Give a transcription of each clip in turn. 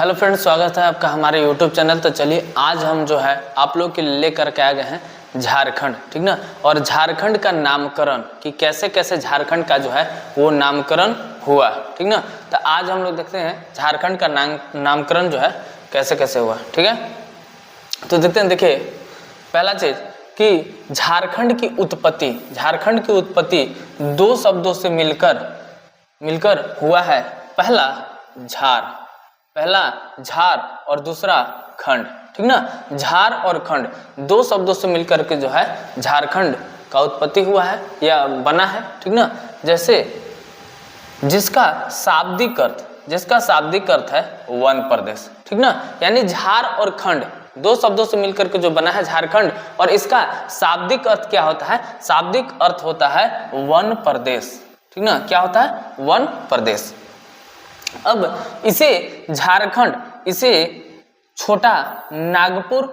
Hello friends, स्वागत है आपका हमारे यूट्यूब चैनल। तो चलिए आज हम जो है आप लोग के लिए लेकर के आ गए हैं झारखंड, ठीक ना। और झारखंड का नामकरण कि कैसे कैसे झारखंड का जो है वो नामकरण हुआ, ठीक ना। तो आज हम लोग देखते हैं झारखंड का नामकरण जो है कैसे कैसे हुआ, ठीक है। तो देखते हैं, देखिए पहला चीज कि झारखंड की उत्पत्ति दो शब्दों से मिलकर हुआ है। पहला झार और दूसरा खंड, ठीक ना। झार और खंड दो शब्दों से मिलकर के जो है झारखंड का उत्पत्ति हुआ है या बना है, ठीक ना। जैसे जिसका शाब्दिक अर्थ है वन प्रदेश, ठीक ना। यानी झार और खंड दो शब्दों से मिलकर के जो बना है झारखंड, और इसका शाब्दिक अर्थ क्या होता है? शाब्दिक अर्थ होता है वन प्रदेश, ठीक ना। क्या होता है? वन प्रदेश। अब इसे छोटा नागपुर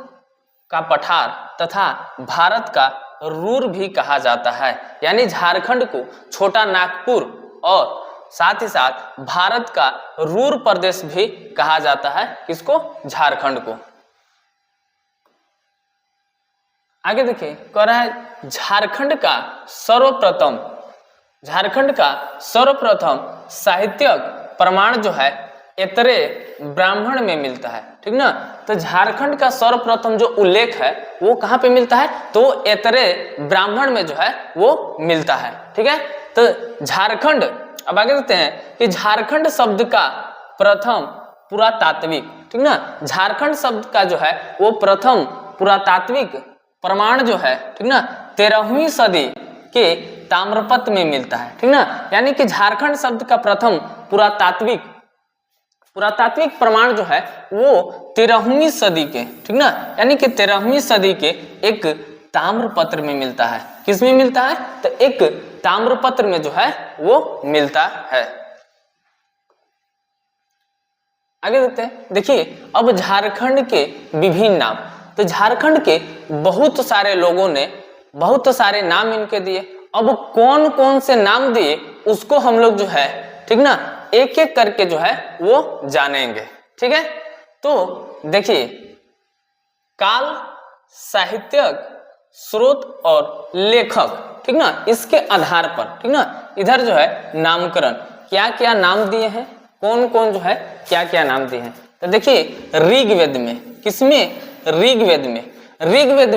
का पठार तथा भारत का रूर भी कहा जाता है। यानी झारखंड को छोटा नागपुर और साथ ही साथ भारत का रूर प्रदेश भी कहा जाता है। किसको? झारखंड को। आगे देखिए, कह रहा है झारखंड का सर्वप्रथम साहित्यिक प्रमाण जो है ऐतरे ब्राह्मण में मिलता है, ठीक ना। तो झारखंड का सर्वप्रथम जो उल्लेख है वो कहाँ पे मिलता है? तो ऐतरे ब्राह्मण में जो है वो मिलता है, ठीक है। तो झारखंड, अब आगे देखते हैं कि झारखंड शब्द का प्रथम पुरातात्विक, ठीक ना। झारखंड शब्द का जो है वो प्रथम पुरातात्विक प्रमाण जो है, ठीक ना, 13वीं सदी के ताम्रपत्र में मिलता है, ठीक ना। यानी कि झारखंड शब्द का प्रथम पुरातात्विक प्रमाण जो है वो 13वीं सदी के, ठीक ना, यानी कि 13वीं सदी के एक ताम्रपत्र में मिलता है। किस में मिलता है? तो एक ताम्रपत्र में जो है वो मिलता है। आगे देखते हैं, देखिए अब झारखंड के विभिन्न नाम। तो झारखंड के बहुत सारे लोगों ने बहुत सारे नाम इनके दिए। अब कौन कौन से नाम दिए उसको हम लोग जो है, ठीक ना, एक एक करके जो है वो जानेंगे, ठीक है। तो देखिए, काल, साहित्यिक, स्रोत और लेखक, ठीक ना, इसके आधार पर, ठीक ना, इधर जो है नामकरण क्या क्या नाम दिए हैं, कौन कौन जो है क्या क्या नाम दिए हैं। तो देखिए ऋग्वेद में, किसमें? ऋग्वेद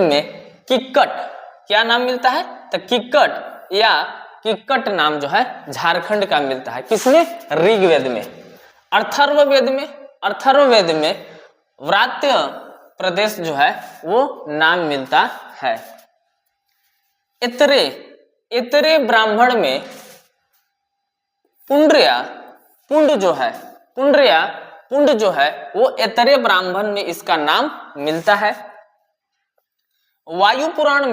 में किक्कट क्या नाम मिलता है? तो किक्कट या किक्कट नाम जो है झारखंड का मिलता है। किसमें? ऋग्वेद में। अथर्ववेद में व्रात्य प्रदेश जो है वो नाम मिलता है। इतरे ब्राह्मण में पुंड जो है वो इतरे ब्राह्मण में इसका नाम मिलता है। वायु पुराण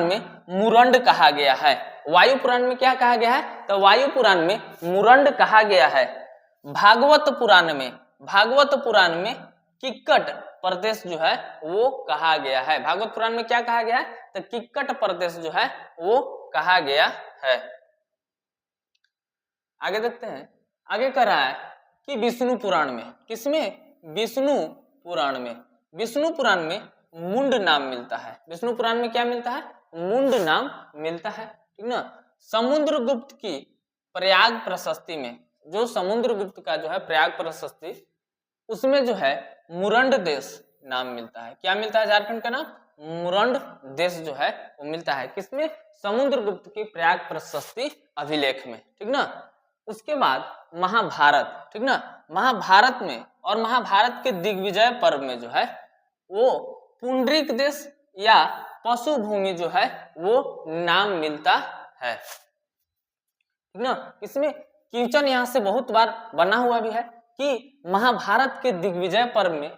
में मुरंड कहा गया है। वायु पुराण में क्या कहा गया है? तो वायु पुराण में मुरंड कहा गया है। भागवत पुराण में किक्कट प्रदेश जो है वो कहा गया है। भागवत पुराण में क्या कहा गया है? तो किक्कट प्रदेश जो है वो कहा गया है। आगे देखते हैं, आगे कह रहा है कि विष्णु पुराण में, किसमें? विष्णु पुराण में मुंड नाम मिलता है। विष्णु पुराण में क्या मिलता है? मुंड नाम मिलता है, ठीक ना। समुद्रगुप्त की प्रयाग प्रशस्ति में, जो समुद्रगुप्त का जो है प्रयाग प्रशस्ति, उसमें जो है मुरंड देश नाम मिलता है। क्या मिलता है? झारखंड का नाम मुरंड देश जो है वो मिलता है। किसमें? समुद्रगुप्त की प्रयाग प्रशस्ति अभिलेख में, ठीक ना। उसके बाद महाभारत, ठीक ना। महाभारत में और महाभारत के दिग्विजय पर्व में जो है वो पुंडरीक देश या पशु भूमि जो है वो नाम मिलता है, ठीक ना। इसमें क्वेश्चन यहाँ से बहुत बार बना हुआ भी है कि महाभारत के दिग्विजय पर्व में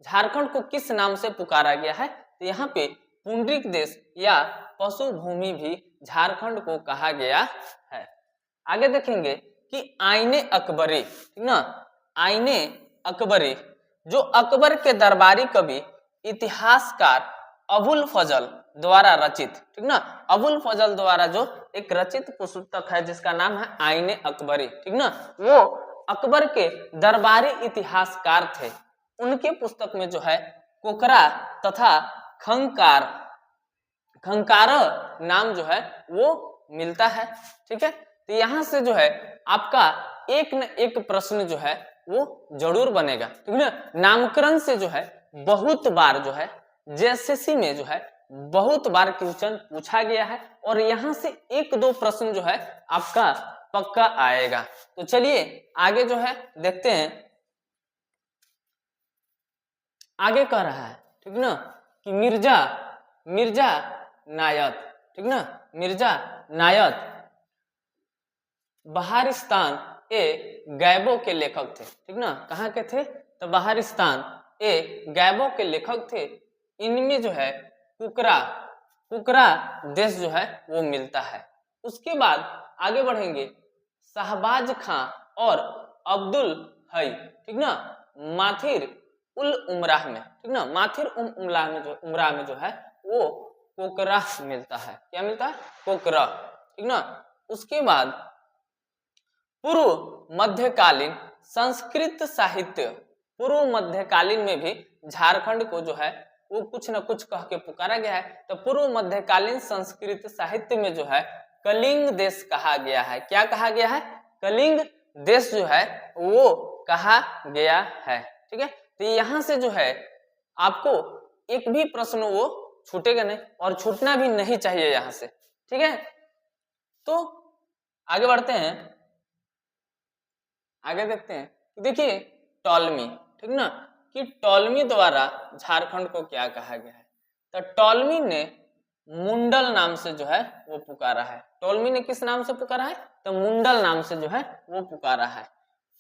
झारखंड को किस नाम से पुकारा गया है? तो यहाँ पे पुंडरीक देश या पशु भूमि भी झारखंड को कहा गया है। आगे देखेंगे कि आईने अकबरी, ठीक ना, आईने अकबरी जो अकबर के दरबारी कवि इतिहासकार अबुल फजल द्वारा रचित, ठीक ना, अबुल फजल द्वारा जो एक रचित पुस्तक है जिसका नाम है आईने अकबरी, ठीक ना, वो अकबर के दरबारी इतिहासकार थे, उनके पुस्तक में जो है कोकरा तथा खंकार नाम जो है वो मिलता है। ठीक है, तो यहाँ से जो है आपका एक न एक प्रश्न जो है वो जरूर बनेगा। ठीक है ना, नामकरण से जो है बहुत बार जो है जेएसएससी में जो है बहुत बार क्वेश्चन पूछा गया है और यहाँ से एक दो प्रश्न जो है आपका पक्का आएगा। तो चलिए आगे जो है देखते हैं, आगे कह रहा है ठीक ना कि मिर्जा नायत, ठीक ना, मिर्जा नायत बहारिस्तान ए गैबो के लेखक थे। ठीक ना, कहाँ के थे? तो बहारिस्तान ए गैबो के लेखक थे। इनमें जो है कुकरा देश जो है वो मिलता है। उसके बाद आगे बढ़ेंगे, शहबाज खां और अब्दुल हई, ठीक ना, माथिर उल उमराह में, ठीक ना, माथिर उमराह में जो है वो कोकरा मिलता है। क्या मिलता है? कोकरा। ठीक ना, उसके बाद पूर्व मध्यकालीन संस्कृत साहित्य, पूर्व मध्यकालीन में भी झारखंड को जो है वो कुछ न कुछ कह के पुकारा गया है। तो पूर्व मध्यकालीन संस्कृत साहित्य में जो है कलिंग देश कहा गया है। क्या कहा गया है? कलिंग देश जो है वो कहा गया है। ठीक है, तो यहाँ से जो है आपको एक भी प्रश्न वो छूटेगा नहीं और छूटना भी नहीं चाहिए यहाँ से। ठीक है, तो आगे बढ़ते हैं, आगे देखते हैं। देखिए टॉलमी, ठीक ना, कि टॉलमी द्वारा झारखंड को क्या कहा गया है? तो टॉलमी ने मुंडल नाम से जो है वो पुकारा है। टॉलमी ने किस नाम से पुकारा है? तो मुंडल नाम से जो है वो पुकारा है।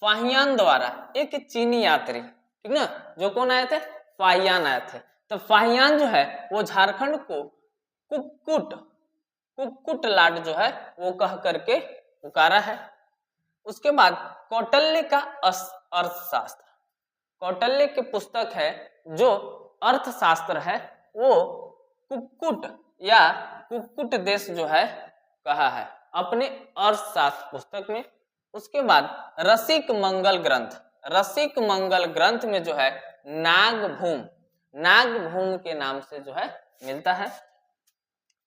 फाहियान द्वारा, एक चीनी यात्री, ठीक ना, जो कौन आए थे? फाहियान आए थे। तो फाहियान जो है वो झारखंड को कुक्कुट लाट जो है वो कह करके पुकारा है। उसके बाद कौटिल्य का अर्थशास्त्र, कौटिल्य की पुस्तक है जो अर्थशास्त्र है वो कुक्कुट देश जो है कहा है अपने अर्थशास्त्र पुस्तक में। उसके बाद रसिक मंगल ग्रंथ में जो है नागभूम के नाम से जो है मिलता है।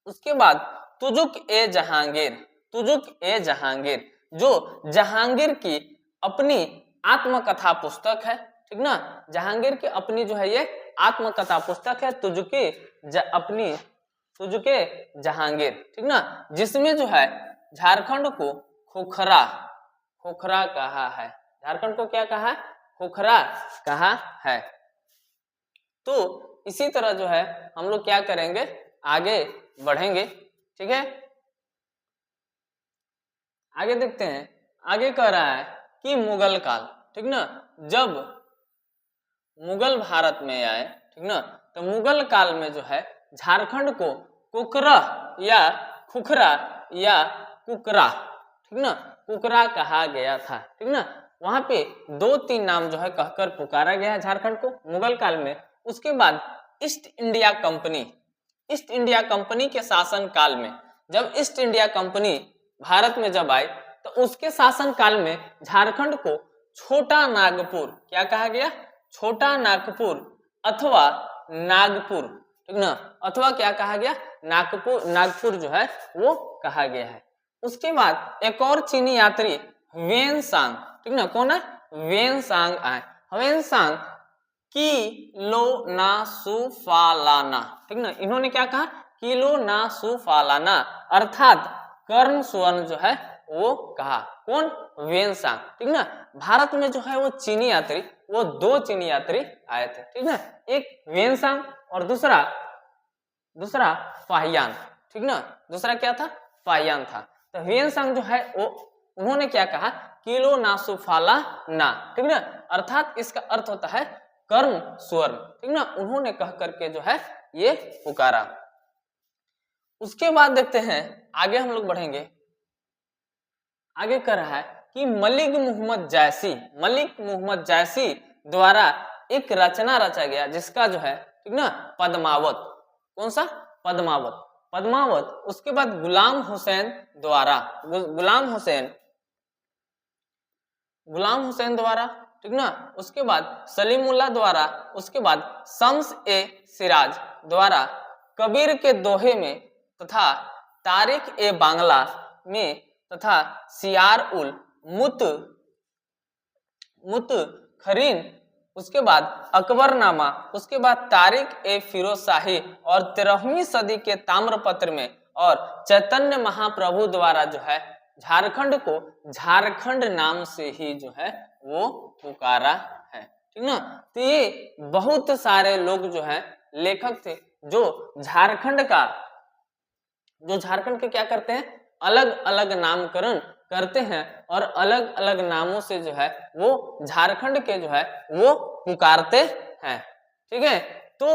उसके बाद तुजुक ए जहांगीर जो जहांगीर की अपनी आत्मकथा पुस्तक है। ठीक ना, जहांगीर की अपनी जो है ये आत्मकथा पुस्तक है तुजुके जहांगीर, ठीक ना, जिसमें जो है झारखंड को खोखरा कहा है। झारखंड को क्या कहा है? खोखरा कहा है। तो इसी तरह जो है हम लोग क्या करेंगे, आगे बढ़ेंगे। ठीक है, आगे देखते हैं। आगे कह रहा है कि मुगल काल, ठीक ना, जब मुगल भारत में आए, ठीक ना, तो मुगल काल में जो है झारखंड को कुकरा या खुखरा या कुकरा, ठीक ना, कुकरा कहा गया था। ठीक ना, वहां पे 2-3 नाम जो है कहकर पुकारा गया है झारखंड को मुगल काल में। उसके बाद ईस्ट इंडिया कंपनी के शासन काल में, जब ईस्ट इंडिया कंपनी भारत में जब आई तो उसके शासन काल में झारखंड को छोटा नागपुर, क्या कहा गया? छोटा नागपुर अथवा नागपुर, ठीक ना, अथवा क्या कहा गया? नागपुर जो है वो कहा गया है। उसके बाद एक और चीनी यात्री वेनसांग, ठीक ना, कौन है? वेनसांग आए। वेनसांग किलो ना सुफालाना, ठीक ना, इन्होंने क्या कहा? किलो ना सुफालाना अर्थात कर्ण स्वर्ण जो है वो कहा। कौन? वेनसांग, ठीक ना। भारत में जो है वो चीनी यात्री, वो 2 चीनी यात्री आए थे, ठीक ना, एक वेनसांग और दूसरा फाहियान, ठीक ना, दूसरा क्या था? फाहियान था। तो वेनसांग जो है वो उन्होंने क्या कहा? किलो ना सुफाला ना, ठीक ना, अर्थात इसका अर्थ होता है कर्म स्वर्ण, ठीक ना, उन्होंने कह करके जो है ये पुकारा। उसके बाद देखते हैं, आगे हम लोग बढ़ेंगे। आगे कह रहा है कि मलिक मोहम्मद जैसी द्वारा एक रचना रचा गया जिसका जो है, ठीक ना, पद्मावत। कौन सा? पद्मावत। उसके बाद गुलाम हुसैन गुलाम हुसैन द्वारा, ठीक ना, उसके बाद सलीमुल्लाह द्वारा, उसके बाद शम्स ए सिराज द्वारा कबीर के दोहे में तथा तारिक ए बांग्ला में तथा सियार उल मुतखरीन, उसके बाद अकबरनामा, उसके बाद तारिक ए फिरोज शाही और 13वीं सदी के ताम्रपत्र में और चैतन्य महाप्रभु द्वारा जो है झारखंड को झारखंड नाम से ही जो है वो पुकारा है, ठीक ना। तो ये बहुत सारे लोग जो है लेखक थे जो झारखंड के क्या करते हैं, अलग अलग नामकरण करते हैं और अलग अलग नामों से जो है वो झारखंड के जो है वो पुकारते हैं, ठीक है। तो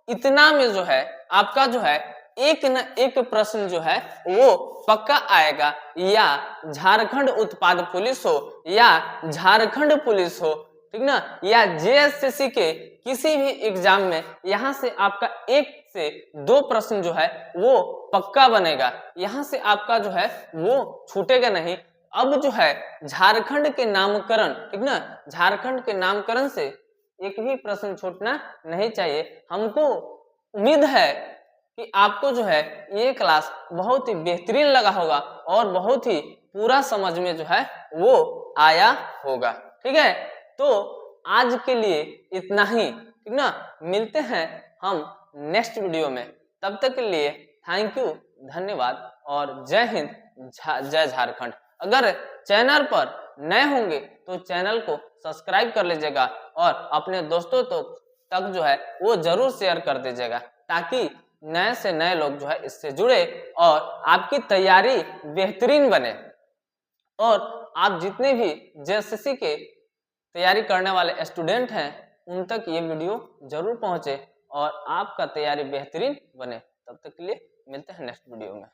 इतना में जो है आपका जो है एक न एक प्रश्न जो है वो पक्का आएगा, या झारखंड उत्पाद पुलिस हो या झारखंड पुलिस हो, ठीक ना, या जेएसएससी के किसी भी एग्जाम में यहाँ से आपका 1 से 2 प्रश्न जो है वो पक्का बनेगा, यहाँ से आपका जो है वो छूटेगा नहीं। अब जो है झारखंड के नामकरण, ठीक ना, झारखंड के नामकरण से एक भी प्रश्न छूटना नहीं चाहिए। हमको उम्मीद है कि आपको जो है ये क्लास बहुत ही बेहतरीन लगा होगा और बहुत ही पूरा समझ में जो है वो आया होगा, ठीक है। तो आज के लिए इतना ही, ठीक ना, मिलते हैं हम नेक्स्ट वीडियो में, तब तक के लिए थैंक यू, धन्यवाद और जय हिंद, जय झारखंड। अगर चैनल पर नए होंगे तो चैनल को सब्सक्राइब कर लीजिएगा और अपने दोस्तों तक जो है वो जरूर शेयर कर दीजिएगा, ताकि नए से नए लोग जो है इससे जुड़े और आपकी तैयारी बेहतरीन बने और आप जितने भी जेएसएससी के तैयारी करने वाले स्टूडेंट हैं उन तक ये वीडियो जरूर पहुंचे और आपका तैयारी बेहतरीन बने। तब तक के लिए मिलते हैं नेक्स्ट वीडियो में।